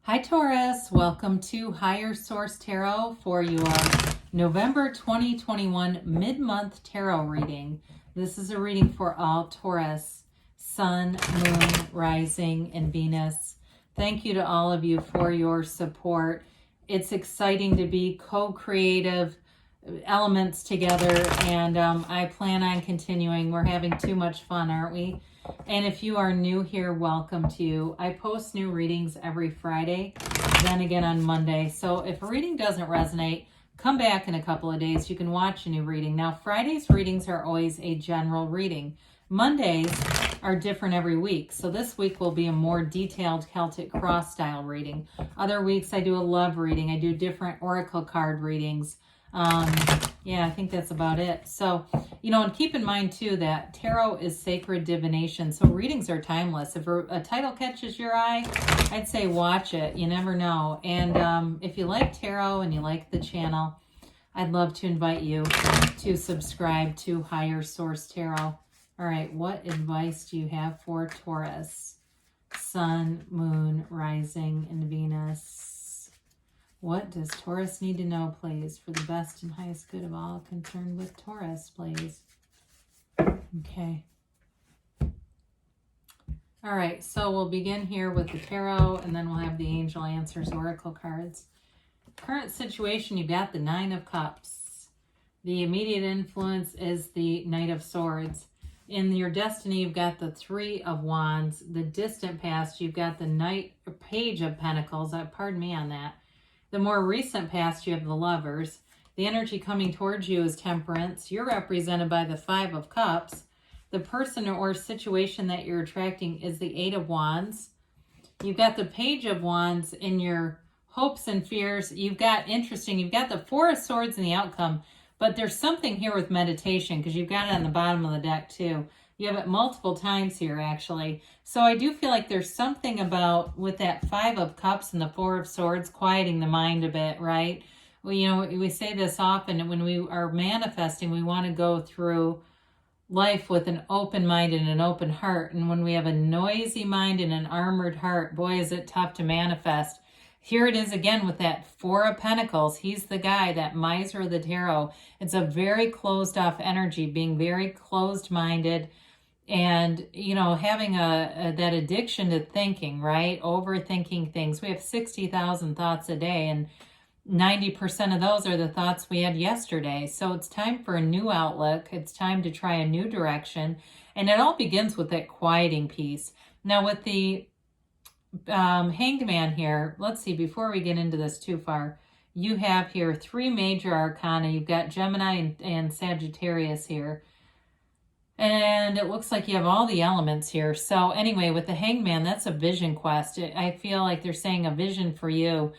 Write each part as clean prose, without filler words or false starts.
Hi Taurus, welcome to Higher Source Tarot for your November 2021 mid-month tarot reading. This is a reading for all Taurus, Sun, Moon, Rising, and Venus. Thank you to all of you for your support. It's exciting to be co-creative elements together, and I plan on continuing. We're having too much fun, aren't we? And if you are new here, welcome to you. I post new readings every Friday, then again on Monday. So if a reading doesn't resonate, come back in a couple of days. You can watch a new reading. Now, Friday's readings are always a general reading. Mondays are different every week. So this week will be a more detailed Celtic cross style reading. Other weeks I do a love reading. I do different oracle card readings. Yeah, I think that's about it. So, and keep in mind too that tarot is sacred divination. So readings are timeless. If a title catches your eye, I'd say watch it. You never know. And if you like tarot and you like the channel, I'd love to invite you to subscribe to Higher Source Tarot. All right, what advice do you have for Taurus? Sun, Moon, Rising, and Venus. What does Taurus need to know, please, for the best and highest good of all concerned with Taurus, please? Okay. All right, so we'll begin here with the tarot, and then we'll have the angel answers oracle cards. Current situation, you've got the Nine of Cups. The immediate influence is the Knight of Swords. In your destiny, you've got the Three of Wands. The distant past, you've got the Page of Pentacles. Pardon me on that. The more recent past, you have the Lovers. The energy coming towards you is Temperance. You're represented by the Five of Cups. The person or situation that you're attracting is the Eight of Wands. You've got the Page of Wands in your hopes and fears. You've got the Four of Swords in the outcome, but there's something here with meditation because you've got it on the bottom of the deck too. You have it multiple times here, actually. So I do feel like there's something about with that Five of Cups and the Four of Swords quieting the mind a bit, right? Well, we say this often. When we are manifesting, we want to go through life with an open mind and an open heart. And when we have a noisy mind and an armored heart, boy, is it tough to manifest. Here it is again with that Four of Pentacles. He's the guy, that miser of the tarot. It's a very closed off energy, being very closed-minded. And, having that addiction to thinking, right? Overthinking things. We have 60,000 thoughts a day, and 90% of those are the thoughts we had yesterday. So it's time for a new outlook. It's time to try a new direction. And it all begins with that quieting piece. Now with the Hanged Man here, let's see, before we get into this too far, you have here three major arcana. You've got Gemini and Sagittarius here. And it looks like you have all the elements here. So anyway, with the Hanged Man, that's a vision quest. I feel like they're saying a vision for you.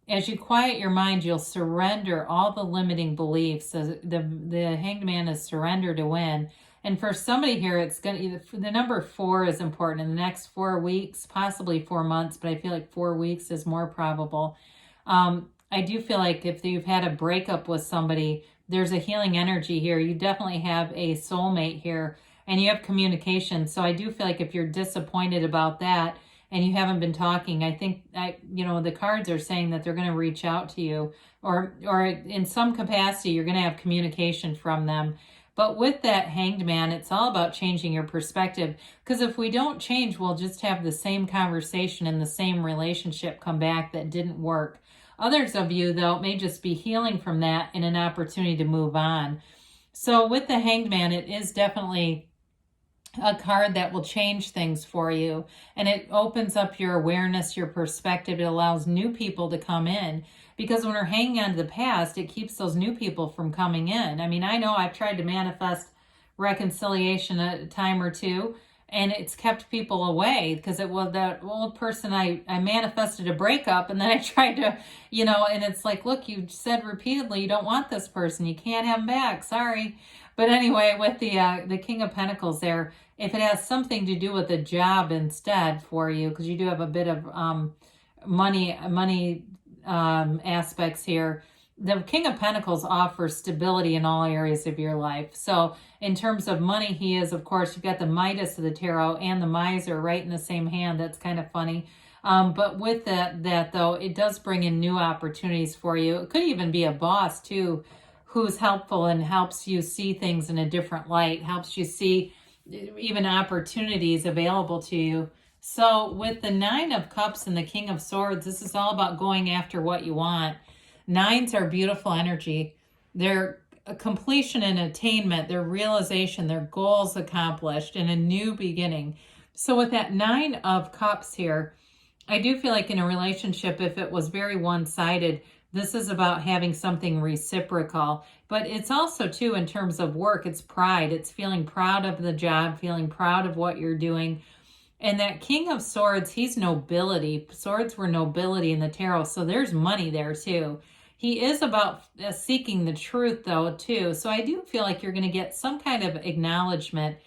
As you quiet your mind, you'll surrender all the limiting beliefs. So the Hanged Man is surrender to win. And for somebody here, the number 4 is important. In the next 4 weeks, possibly 4 months, but I feel like 4 weeks is more probable. I do feel like if you've had a breakup with somebody, there's a healing energy here. You definitely have a soulmate here, and you have communication. So I do feel like if you're disappointed about that and you haven't been talking, I think the cards are saying that they're going to reach out to you, or in some capacity you're going to have communication from them. But with that Hanged Man, it's all about changing your perspective, because if we don't change, we'll just have the same conversation and the same relationship come back that didn't work. Others of you, though, may just be healing from that and an opportunity to move on. So with the Hanged Man, it is definitely a card that will change things for you. And it opens up your awareness, your perspective. It allows new people to come in. Because when we're hanging on to the past, it keeps those new people from coming in. I mean, I know I've tried to manifest reconciliation a time or two, and it's kept people away because it was that old person I manifested a breakup, and then I tried to, and it's like, look, you said repeatedly you don't want this person. You can't have them back. Sorry. But anyway, with the King of Pentacles there, if it has something to do with a job instead for you, because you do have a bit of money aspects here, the King of Pentacles offers stability in all areas of your life. So in terms of money, he is, of course, you've got the Midas of the tarot and the Miser right in the same hand. That's kind of funny. But with that though, it does bring in new opportunities for you. It could even be a boss too, who's helpful and helps you see things in a different light, helps you see even opportunities available to you. So with the Nine of Cups and the King of Swords, this is all about going after what you want. Nines are beautiful energy. They're a completion and attainment, their realization, their goals accomplished, and a new beginning. So with that Nine of Cups here, I do feel like in a relationship, if it was very one-sided, this is about having something reciprocal. But it's also, too, in terms of work, it's pride. It's feeling proud of the job, feeling proud of what you're doing. And that King of Swords, he's nobility. Swords were nobility in the tarot, so there's money there, too. He is about seeking the truth, though, too. So I do feel like you're going to get some kind of acknowledgement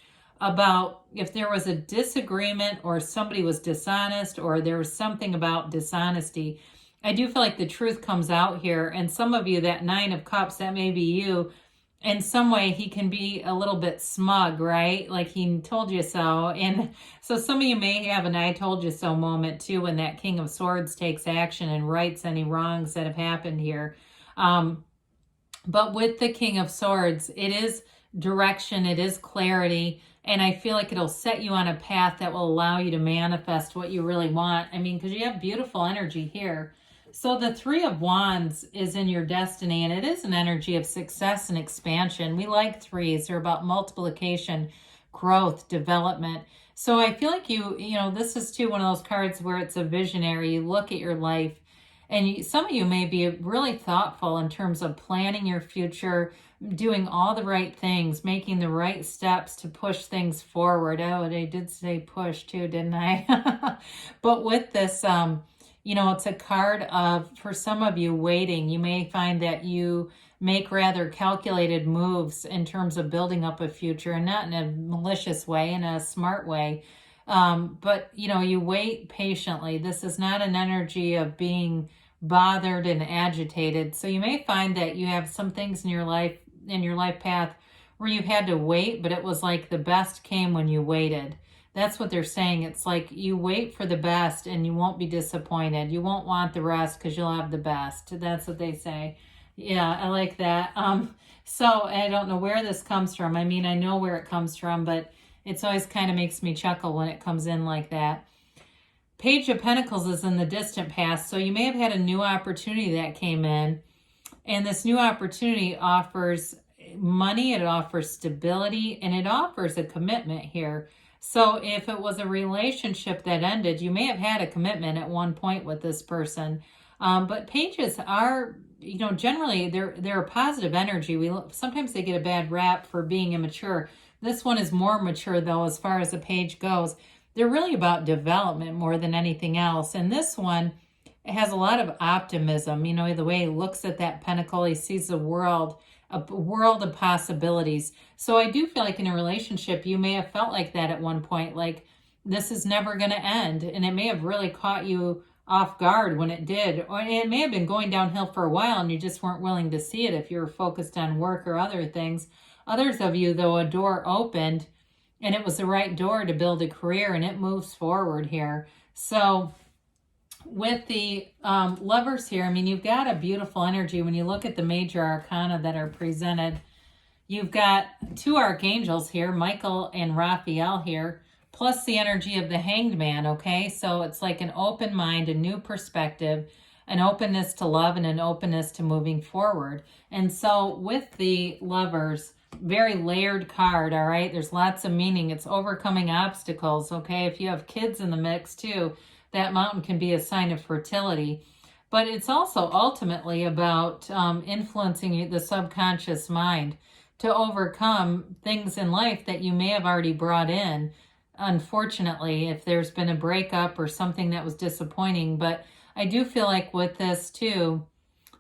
about if there was a disagreement or somebody was dishonest or there was something about dishonesty. I do feel like the truth comes out here. And some of you, that Nine of Cups, that may be you. In some way, he can be a little bit smug, right? Like he told you so. And so some of you may have an I told you so moment too when that King of Swords takes action and rights any wrongs that have happened here. But with the King of Swords, it is direction, it is clarity. And I feel like it'll set you on a path that will allow you to manifest what you really want. I mean, because you have beautiful energy here. So the Three of Wands is in your destiny, and it is an energy of success and expansion. We like threes. They're about multiplication, growth, development. So I feel like you know, this is too one of those cards where it's a visionary. You look at your life, and some of you may be really thoughtful in terms of planning your future, doing all the right things, making the right steps to push things forward. Oh, I did say push too, didn't I? But with this, you know, it's a card of, for some of you, waiting. You may find that you make rather calculated moves in terms of building up a future, and not in a malicious way, in a smart way. But, you know, you wait patiently. This is not an energy of being bothered and agitated. So you may find that you have some things in your life path where you had to wait, but it was like the best came when you waited. That's what they're saying. It's like you wait for the best and you won't be disappointed. You won't want the rest because you'll have the best. That's what they say. Yeah, I like that. So I don't know where this comes from. I mean, I know where it comes from, but it's always kind of makes me chuckle when it comes in like that. Page of Pentacles is in the distant past. So you may have had a new opportunity that came in. And this new opportunity offers money, it offers stability, and it offers a commitment here. So if it was a relationship that ended, you may have had a commitment at one point with this person. But pages are, you know, generally they're a positive energy. Sometimes they get a bad rap for being immature. This one is more mature though, as far as the page goes. They're really about development more than anything else. And this one, it has a lot of optimism. You know, the way he looks at that pentacle, he sees a world of possibilities. So I do feel like in a relationship, you may have felt like that at one point, like this is never going to end. And it may have really caught you off guard when it did. Or it may have been going downhill for a while and you just weren't willing to see it if you were focused on work or other things. Others of you, though, a door opened and it was the right door to build a career and it moves forward here. So with the Lovers here, I mean, you've got a beautiful energy. When you look at the major arcana that are presented, you've got two archangels here, Michael and Raphael here, plus the energy of the Hanged Man, okay? So it's like an open mind, a new perspective, an openness to love, and an openness to moving forward. And so with the Lovers, very layered card, all right? There's lots of meaning. It's overcoming obstacles, okay? If you have kids in the mix too, that mountain can be a sign of fertility. But it's also ultimately about influencing the subconscious mind to overcome things in life that you may have already brought in. Unfortunately, if there's been a breakup or something that was disappointing. But I do feel like with this too,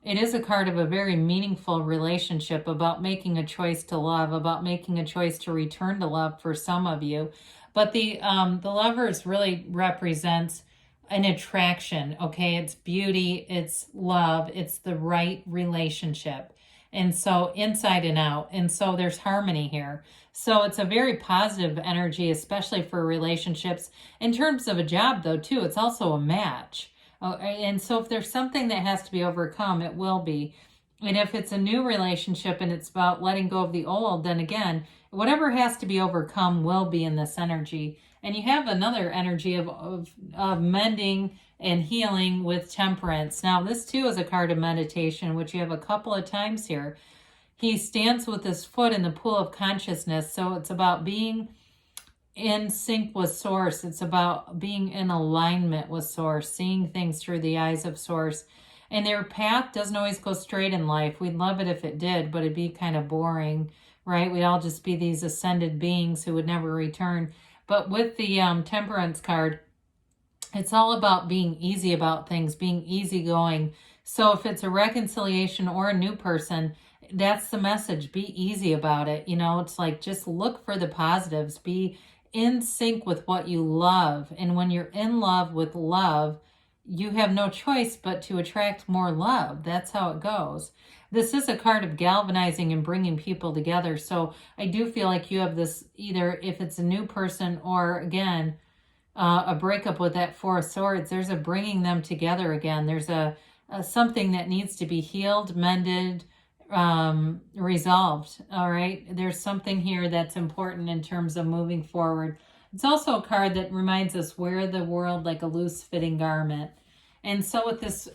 it is a card of a very meaningful relationship, about making a choice to love, about making a choice to return to love for some of you. But the Lovers really represents an attraction, okay? It's beauty, it's love, it's the right relationship. And so inside and out. And so there's harmony here. So it's a very positive energy, especially for relationships. In terms of a job, though, too, it's also a match. And so if there's something that has to be overcome, it will be. And if it's a new relationship and it's about letting go of the old, then again, whatever has to be overcome will be in this energy. And you have another energy of mending and healing with temperance. Now, this too is a card of meditation, which you have a couple of times here. He stands with his foot in the pool of consciousness. So it's about being in sync with source. It's about being in alignment with source, seeing things through the eyes of source. And their path doesn't always go straight in life. We'd love it if it did, but it'd be kind of boring, right? We'd all just be these ascended beings who would never return. But with the temperance card, it's all about being easy about things, being easygoing. So if it's a reconciliation or a new person, that's the message. Be easy about it. You know, it's like just look for the positives. Be in sync with what you love. And when you're in love with love, you have no choice but to attract more love. That's how it goes. This is a card of galvanizing and bringing people together. So I do feel like you have this, either if it's a new person or, again, a breakup with that Four of Swords, there's a bringing them together again. There's a something that needs to be healed, mended, resolved. All right. There's something here that's important in terms of moving forward. It's also a card that reminds us wear the world like a loose fitting garment. And so with this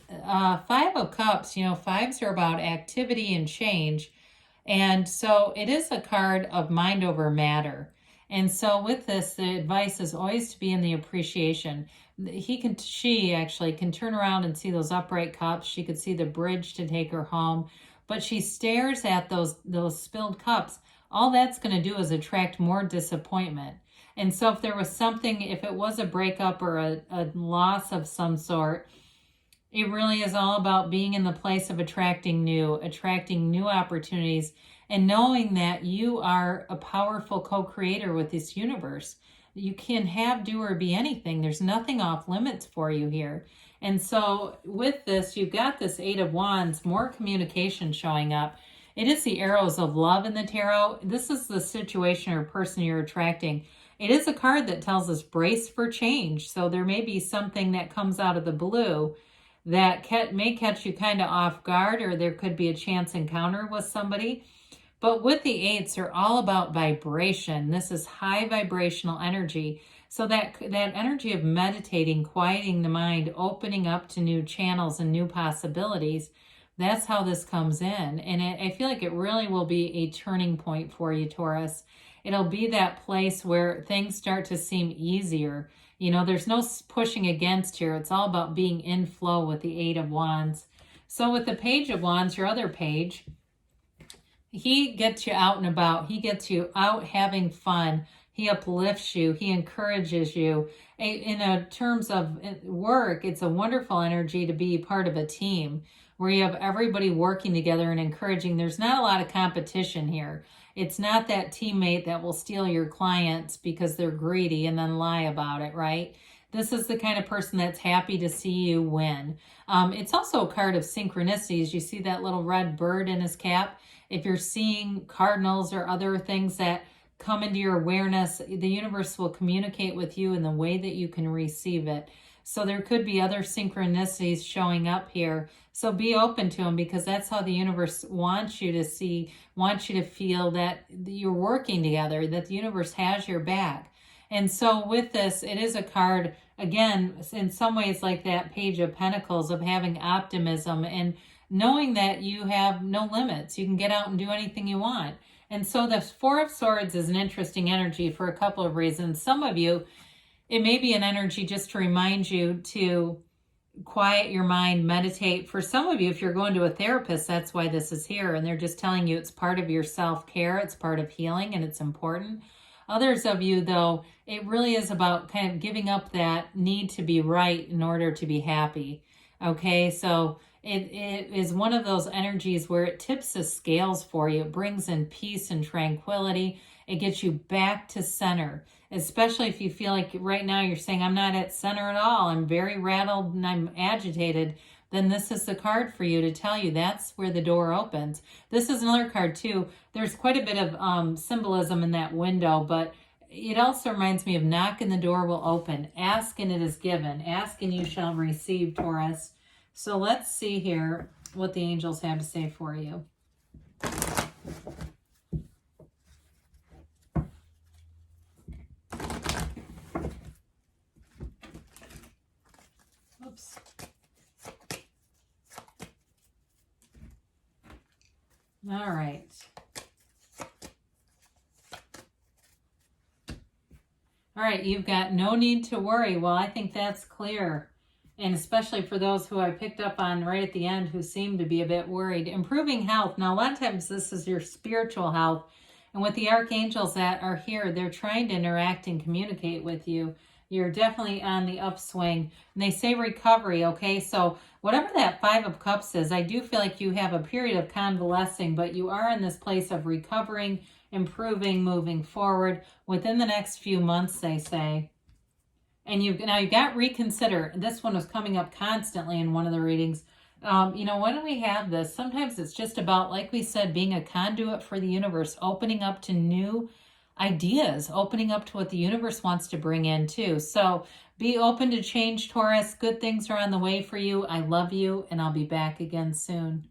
Five of Cups, you know, fives are about activity and change. And so it is a card of mind over matter. And so with this, the advice is always to be in the appreciation. She actually can turn around and see those upright cups. She could see the bridge to take her home, but she stares at those spilled cups. All that's going to do is attract more disappointment. And so if there was something, if it was a breakup or a loss of some sort, it really is all about being in the place of attracting new opportunities, and knowing that you are a powerful co-creator with this universe. You can have, do, or be anything. There's nothing off limits for you here. And so with this, you've got this Eight of Wands, more communication showing up. It is the arrows of love in the tarot. This is the situation or person you're attracting. It is a card that tells us brace for change. So there may be something that comes out of the blue that may catch you kind of off guard, or there could be a chance encounter with somebody. But with the eights, they're all about vibration. This is high vibrational energy. So that energy of meditating, quieting the mind, opening up to new channels and new possibilities, that's how this comes in. And I feel like it really will be a turning point for you, Taurus. It'll be that place where things start to seem easier. You know, there's no pushing against here. It's all about being in flow with the Eight of Wands. So with the Page of Wands, your other page, he gets you out and about. He gets you out having fun. He uplifts you. He encourages you. In terms of work, it's a wonderful energy to be part of a team where you have everybody working together and encouraging. There's not a lot of competition here. It's not that teammate that will steal your clients because they're greedy and then lie about it, right? This is the kind of person that's happy to see you win. It's also a card of synchronicities. You see that little red bird in his cap? If you're seeing cardinals or other things that come into your awareness, the universe will communicate with you in the way that you can receive it. So there could be other synchronicities showing up here. So be open to them, because that's how the universe wants you to see, wants you to feel that you're working together, that the universe has your back. And so with this, it is a card, again, in some ways like that Page of Pentacles, of having optimism and knowing that you have no limits. You can get out and do anything you want. And so the Four of Swords is an interesting energy for a couple of reasons. Some of you, it may be an energy just to remind you to quiet your mind, meditate. For some of you, if you're going to a therapist, that's why this is here. And they're just telling you it's part of your self-care. It's part of healing, and it's important. Others of you, though, it really is about kind of giving up that need to be right in order to be happy. Okay, so it is one of those energies where it tips the scales for you. It brings in peace and tranquility. It gets you back to center, especially if you feel like right now you're saying, I'm not at center at all. I'm very rattled and I'm agitated. then this is the card for you to tell you that's where the door opens. This is another card too. There's quite a bit of symbolism in that window, but it also reminds me of knock and the door will open. Ask and it is given. Ask and you shall receive, Taurus. So let's see here what the angels have to say for you. Oops. All right. All right, you've got no need to worry. Well, I think that's clear. And especially for those who I picked up on right at the end who seem to be a bit worried. Improving health. Now, a lot of times this is your spiritual health. And with the archangels that are here, they're trying to interact and communicate with you. You're definitely on the upswing. And they say recovery, okay? So whatever that Five of Cups is, I do feel like you have a period of convalescing, but you are in this place of recovering, improving, moving forward within the next few months, they say. And you got reconsider. This one was coming up constantly in one of the readings. When we have this, sometimes it's just about, like we said, being a conduit for the universe, opening up to new ideas, opening up to what the universe wants to bring in too. So be open to change, Taurus. Good things are on the way for you. I love you, and I'll be back again soon.